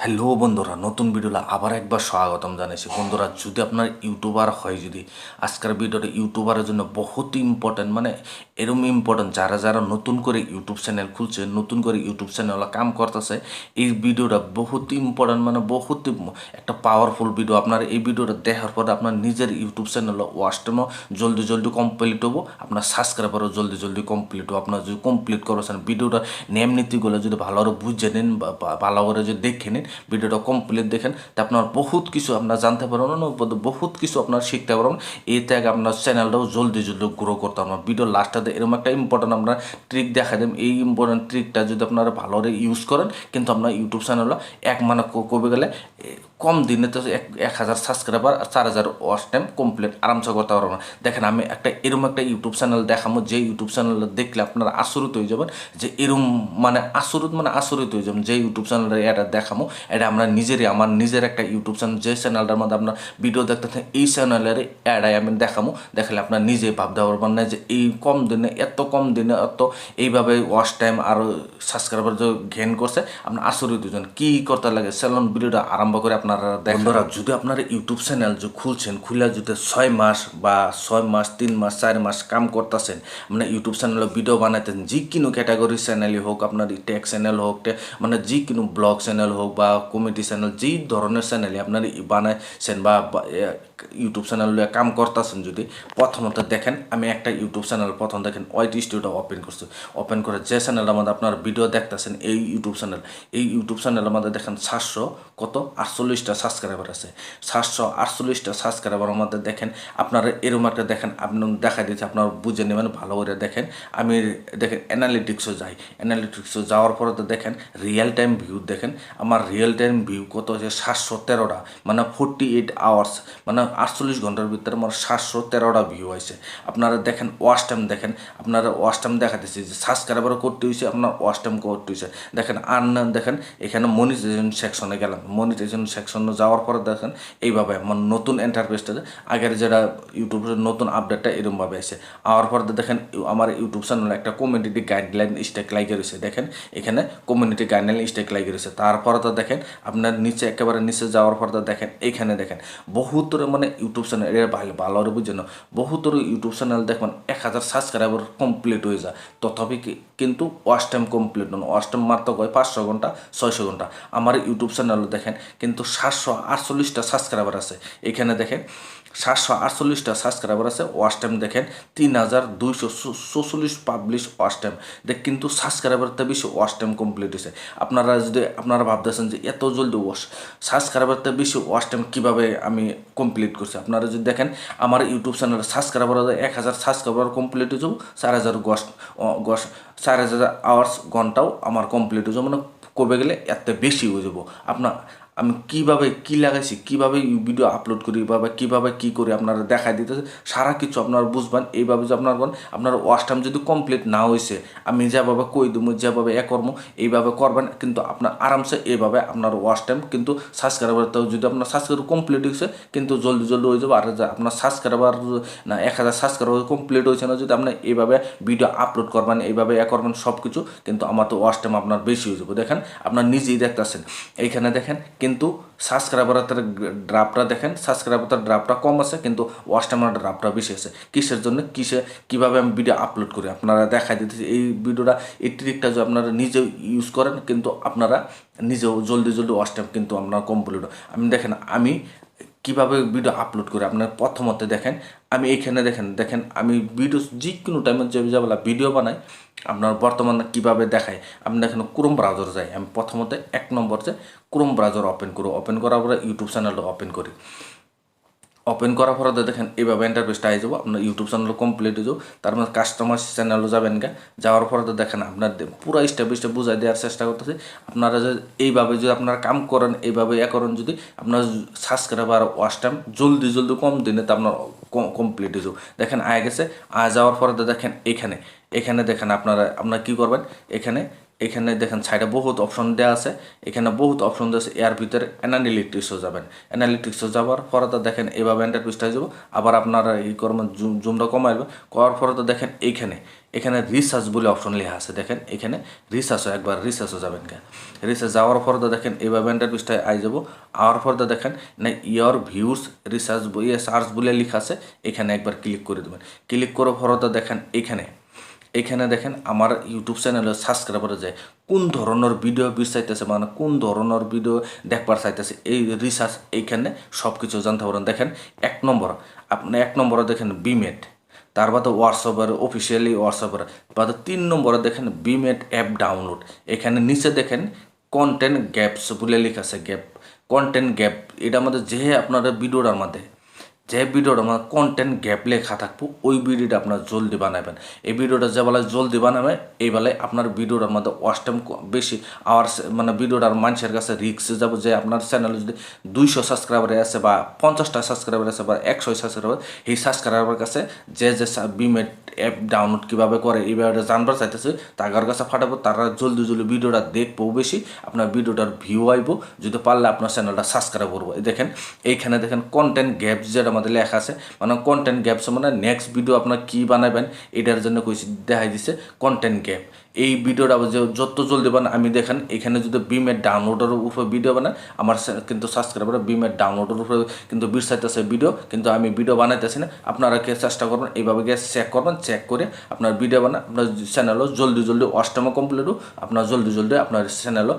Hello বন্ধুরা, নতুন ভিডিওতে আবার একবার স্বাগতম জানাইছি। বন্ধুরা, যদি আপনার ইউটিউবার হয়, যদি আজকের ভিডিওটা ইউটিউবারের জন্য বহুত ইম্পর্টেন্ট, মানে এরকম ইম্পর্টেন্ট যারা যারা নতুন করে ইউটিউব চ্যানেল খুলছে, নতুন করে ইউটিউব চ্যানেলে কাম করতেছে, এই ভিডিওটা বহুত ইম্পর্টেন্ট, মানে বহুত একটা পাওয়ারফুল ভিডিও। আপনার এই ভিডিওটা দেখার পরে আপনার নিজের ইউটিউব চ্যানেল ওয়াচ টাইমও জলদি জলদি কমপ্লিট হবো, আপনার সাবস্ক্রাইবারও জলদি জলদি কমপ্লিট হবো। আপনার যদি কমপ্লিট করেছেন ভিডিওটা নিয়ম নীতিগুলো যদি ভালো করে বুঝে নিন বা ভালো করে যদি দেখে নিন, ভিডিওটা কমপ্লিট দেখেন, তা আপনার বহুত কিছু আপনার জানতে পারবেন, বহুত কিছু আপনার শিখতে পারবেন। এই থেকে আপনার চ্যানেলটাও জলদি জলদি গ্রো করতে পারবেন। ভিডিও লাস্টটাতে এরকম একটা ইম্পর্টেন্ট আপনার ট্রিক দেখা দেন। এই ইম্পর্টেন্ট ট্রিকটা যদি আপনারা ভালো করে ইউজ করেন, কিন্তু আপনার ইউটিউব চ্যানেলটা মানে কবে গেলে কম দিনে তো 1000 সাবস্ক্রাইবার আর 4000 ওয়াচ টাইম কমপ্লিট আরামসে করতে পারবেন। দেখেন, আমি এরকম একটা ইউটিউব চ্যানেল দেখাবো, যে ইউটিউব চ্যানেলটা দেখলে আপনারা আশ্চর্য হয়ে যাবেন, যে এরকম মানে আশ্চর্য হয়ে যাবেন। যে ইউটিউব চ্যানেলটা এটা দেখাবো, এটা আমরা আমার নিজের একটা ইউটিউব চ্যানেল, যে চ্যানেলটার মধ্যে আপনার ভিডিও দেখতে এই চ্যানেলের অ্যাডাই আমি দেখাবো। দেখলে আপনার নিজেই ভাবতে পারবেন না যে এই এত কম দিনে এত এইভাবে ওয়াচ টাইম আর সাবস্ক্রাইবার যে গেইন করছে, আপনার আশ্চর্য হয়ে যাবেন। কী করতে লাগে চ্যানেল ভিডিওটা আরম্ভ করে আপনারা বন্ধুরা, যদি আপনারা ইউটিউব চ্যানেল যে খুলছেন, খুলে যদি 6 মাস বা 6 মাস 3 মাস 4 মাস কাম করতেছেন, মানে ইউটিউব চ্যানেলে ভিডিও বানাতেন, যে কোনো ক্যাটাগরি চ্যানেলই হোক, আপনার টেক চ্যানেল হোক, মানে যে কোনো ব্লগ চ্যানেল হোক বা কমেডি চ্যানেল, যেই ধরনের চ্যানেলই আপনার বানাইছেন বা ইউটিউব চ্যানেল কাম করতেছেন, যদি প্রথমত দেখেন, আমি একটা ইউটিউব চ্যানেল প্রথম দেখেন ওয়াইট স্টুডিও ওপেন করছি। ওপেন করে যে চ্যানেলের মধ্যে আপনার ভিডিও দেখতেছেন, এই ইউটিউব চ্যানেলের মধ্যে দেখেন 748টা সাবস্ক্রাইবার আছে। 748টা সাবস্ক্রাইবারের মধ্যে দেখেন আপনারা এরকম একটা দেখেন, আপনি দেখা দিচ্ছে, আপনার বুঝে নেবেন ভালো করে দেখেন। আমি দেখেন অ্যানালিটিক্সও যাওয়ার পরে তো দেখেন রিয়েল টাইম ভিউ, দেখেন আমার রিয়েল টাইম ভিউ কত হচ্ছে 713টা, মানে 48 আওয়ার্স, মানে 48 ঘন্টার ভিতরে আমার 713টা ভিউ হয়েছে। আপনারা দেখেন ওয়াচ টাইম, দেখেন আপনারা ওয়াচ টাইম দেখা দিচ্ছে যে সাবস্ক্রাইবারও করতে হয়েছে, আপনার ওয়াচ টাইম করতে হয়েছে। দেখেন দেখেন এখানে মনিটাইজেশন সেকশনে গেলাম, মনিটাইজেশন সেকশনে যাওয়ার পরে দেখেন এইভাবে আমার নতুন ইন্টারফেসটা, আগের যেটা ইউটিউবের নতুন আপডেটটা এরকমভাবে আসে। আওয়ার পরে দেখেন আমার ইউটিউব চ্যানেলে একটা কমিউনিটি গাইডলাইন স্টেক লাগিয়ে রয়েছে। দেখেন এখানে কমিউনিটি গাইডলাইন স্টেক লাগিয়ে রয়েছে। তারপরে তো দেখেন আপনার নিচে একেবারে নিচে যাওয়ার পর তো দেখেন এখানে দেখেন বহুতর মানে ইউটিউব চ্যানেল, এটা ভালো করে বুঝছেন, বহুতর ইউটিউব চ্যানেল দেখবেন 1000 সাবস্ক্রাইবার কমপ্লিট হয়ে যায়, তথাপি কিন্তু ওয়াচ টাইম কমপ্লিট নয়। ওয়াচ টাইম মাত্র কয় 500 ঘন্টা 600 ঘন্টা। আমার ইউটিউব চ্যানেল দেখেন কিন্তু 748টা সাবস্ক্রাইবার আছে। এখানে দেখেন 748টা সাবস্ক্রাইবার আছে। ওয়াচ টাইম দেখেন 3244 পাবলিশ ওয়াচ টাইম। কিন্তু সাবস্ক্রাইবারটা বেশি, ওয়াচ টাইম কমপ্লিট হয়েছে। আপনারা ভাবতেছেন যে এত জলদি সাবস্ক্রাইবারটা বেশি, ওয়াচ টাইম কীভাবে আমি কমপ্লিট করছি। আপনারা যদি দেখেন আমার ইউটিউব চ্যানেলের সাবস্ক্রাইবার 1000 সাবস্ক্রাইবার কমপ্লিট হয়ে যাবো, 4000 4000 আওয়ার্স ঘন্টাও আমার কমপ্লিট হয়ে যাবো, মানে কবে গেলে এত বেশি হয়ে যাবো। আমি কীভাবে কী লাগাইছি, কীভাবে ভিডিও আপলোড করি, কীভাবে কী করি আপনারা দেখাই দিতেছে, সারা কিছু আপনারা বুঝবেন। এইভাবে যে আপনার ওয়াচ টাইম যদি কমপ্লিট না হয়েছে, আমি যেভাবে কই দেবো, যেভাবে কর্ম এইভাবে করবেন, কিন্তু আপনার আরামসে এইভাবে আপনার ওয়াচ টাইম কিন্তু সাবস্ক্রাইবারটাও যদি আপনার সাবস্ক্রাইবার কমপ্লিট হয়েছে, কিন্তু জলদি জলদি হয়ে যাবে। আর আপনার সাবস্ক্রাইবার না 1000 সাবস্ক্রাইবার কমপ্লিট হয়েছে না, যদি আপনি এইভাবে ভিডিও আপলোড করবেন, এইভাবে করবেন সব কিছু, কিন্তু আমার তো ওয়াচ টাইম আপনার বেশি হয়ে যাবে। দেখেন আপনার নিজেই দেখতেছেন এইখানে দেখেন, কিন্তু সাবস্ক্রাইবারের ড্রাফটটা দেখেন, সাবস্ক্রাইবারের ড্রাফটটা কম আছে, কিন্তু ওয়াচ টাইমের ড্রাফটটা বেশি আছে। কিসের জন্য, কীভাবে আমি ভিডিও আপলোড করি আপনারা দেখাই দিতেছি। এই ভিডিওটা, এই ট্রিকটা যদি আপনারা নিজেও ইউজ করেন, কিন্তু আপনারা নিজেও জলদি জলদি ওয়াচ টাইম কিন্তু আপনার কমপ্লিট। আমি কীভাবে ভিডিও আপলোড করি আপনার প্রথমত দেখেন, আমি এইখানে দেখেন আমি ভিডিও যে কোনো টাইমে যে ভিডিও বানাই, আপনার বর্তমানে কীভাবে দেখায়। আপনি দেখেন ক্রোম ব্রাউজার যাই, আমি প্রথমত 1 নম্বর যে ক্রোম ব্রাউজার ওপেন করি, ওপেন করার পরে ইউটিউব চ্যানেলটা ওপেন করি। ওপেন করার পরে দেখেন এইভাবে ইন্টারফেসটা হয়ে যাবো, আপনার ইউটিউব চ্যানেল কমপ্লিট হয়ে যাবো। তার মধ্যে কাস্টমার চ্যানেলও যাবেন যাওয়ার পরে তো দেখেন আপনার পুরো স্টেপ বাই স্টেপ বুঝাই দেওয়ার চেষ্টা করতেছি। আপনারা যদি এইভাবে যদি আপনারা কাম করেন, এইভাবে করেন, যদি আপনার সাবস্ক্রাইবার ওয়াচ টাইম জলদি কম দিনে তো আপনার কমপ্লিট হয়ে যাবো। দেখেন আয় গেছে, যাওয়ার পরে তো দেখেন এখানে দেখেন আপনারা কী করবেন, এখানে দেখেন সাইডে বহুত অপশন দেওয়া আছে। এখানে বহুত অপশন দেওয়া আছে, এর ভিতরে অ্যানালিটিক্সও যাবেন। অ্যানালিটিক্সও যাওয়ার পরে তো দেখেন এইভাবে ইন্টারফেসটা হয়ে যাবো। আবার আপনারা করবেন জুমটা কমাইবেন, করার পরে তো দেখেন এখানে রিসার্চ বলে অপশন লেখা আছে, দেখেন এখানে রিসার্চও একবার রিসার্চও যাবেন কেন, রিসার্চ যাওয়ার পর তো দেখেন এইভাবে ইন্টারভিউসটায় আই যাব। আওয়ার পর তো দেখেন না ইয়ার ভিউস রিসার্চ সার্চ বলে লেখা আছে, এখানে একবার ক্লিক করে দেবেন। ক্লিক করার পর তো দেখেন এখানে দেখেন আমার ইউটিউব চ্যানেলে সাবস্ক্রাইবার যায় কোন ধরনের ভিডিও চাইতেছে, মানে কোন ধরনের ভিডিও দেখবার চাইতেছে, এই রিসার্চ এইখানে সব কিছু জানতে পারেন। দেখেন এক নম্বরে দেখেন বিমেট, তার বাদে হোয়াটসঅ্যাপের অফিসিয়ালি হোয়াটসঅ্যাপের বাদে 3 নম্বরে দেখেন বিমেট অ্যাপ ডাউনলোড। এখানে নিচে দেখেন কন্টেন্ট গ্যাপস বলে লেখা আছে, কন্টেন্ট গ্যাপ, এটা আমাদের যে আপনারা ভিডিওটার মধ্যে যে ভিডিওটা আমার কন্টেন্ট গ্যাপ লেখা থাকবো ওই ভিডিওটা আপনার জলদি বানাবেন। এই ভিডিওটা যে বেলায় জলদি বানাবে এই বেলায় আপনার ভিডিওটার মধ্যে ওয়াচ টাইম বেশি আওয়ার্স, মানে ভিডিওটার মানুষের কাছে রিক্সে যাবো যে আপনার চ্যানেলে যদি 200 সাবস্ক্রাইবার আছে বা 50টা সাবস্ক্রাইবার আছে বা 100 সাবস্ক্রাইবার, এই সাবস্ক্রাইবার কাছে যে বিমেট অ্যাপ ডাউনলোড কীভাবে করে এইভাবে জানবার চাইতেছে তার কাছে ফাটাবো, তারা জলদি ভিডিওটা দেখবো বেশি, আপনার ভিডিওটার ভিউ আইব, যদি পারলে আপনার চ্যানেলটা সাবস্ক্রাইব করবো। দেখেন এইখানে দেখেন কন্টেন্ট গ্যাপস যেটা আমাদের লেখা আছে, মানে কন্টেন্ট গ্যাপস মানে নেক্সট ভিডিও আপনার কী বানাবেন এটার জন্য কইছি দেখাই দিছে কন্টেন্ট গ্যাপ। এই ভিডিওটা যত জলদি বানান আমি দেখেন এখানে যদি বিমের ডাউনলোডের উপরে ভিডিও বানাই আমার কিন্তু সাবস্ক্রাইবার বিমের ডাউনলোডের উপরে কিন্তু চাইতেছে ভিডিও, কিন্তু আমি ভিডিও বানাইতেছি না। আপনারা কে চেষ্টা করবেন এইভাবে গিয়ে চেক করবেন, চেক করে আপনার ভিডিও বানান, আপনার চ্যানেলও জলদি ওয়াচ টাইমও কমপ্লিট হোক, আপনার জলদি আপনার চ্যানেলও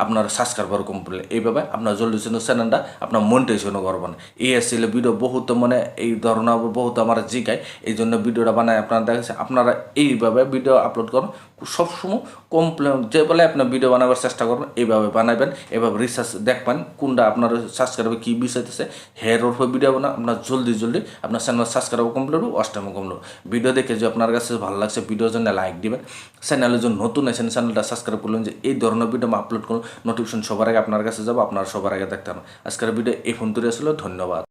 আপনার সাবস্ক্রাইবার কমপ্লিট, এইভাবে আপনার জলদি চ্যানেলটা আপনার মনিটাইজেশনও করবেন। এই আসলে ভিডিও বহুত মানে এই ধরনের বহুত আমার জিগায়, এই জন্য ভিডিওটা বানায় আপনারা দেখেছে। আপনারা এইভাবে ভিডিও আপলোড করুন সবসময় যে বলে আপনার ভিডিও বানাবার চেষ্টা করবেন, এইভাবে বানাবেন, এভাবে রিসার্চ দেখবেন কোনটা আপনার সাবস্ক্রাইবার কী বিষয়তেছে হেয়ার ওর ভিডিও বানা আপনার জলদি আপনার চ্যানেল সাবস্ক্রাইবার কমপ্লিট হোক, ওয়াচ টাইমও কমপ্লিট। ভিডিও দেখে যে আপনার কাছে ভালো লাগছে ভিডিওর জন্য লাইক দিবেন, চ্যানেলের জন্য নতুন আছেন চ্যানেলটা সাবস্ক্রাইব করলেন, যে এই ধরনের ভিডিও আপলোড করুন নোটিফিকেশন সবার আগে আপনার কাছে যাবো, আপনার সবার আগে দেখতে পারেন। আজকের ভিডিও এই ফোন তৈরি আসলে ধন্যবাদ।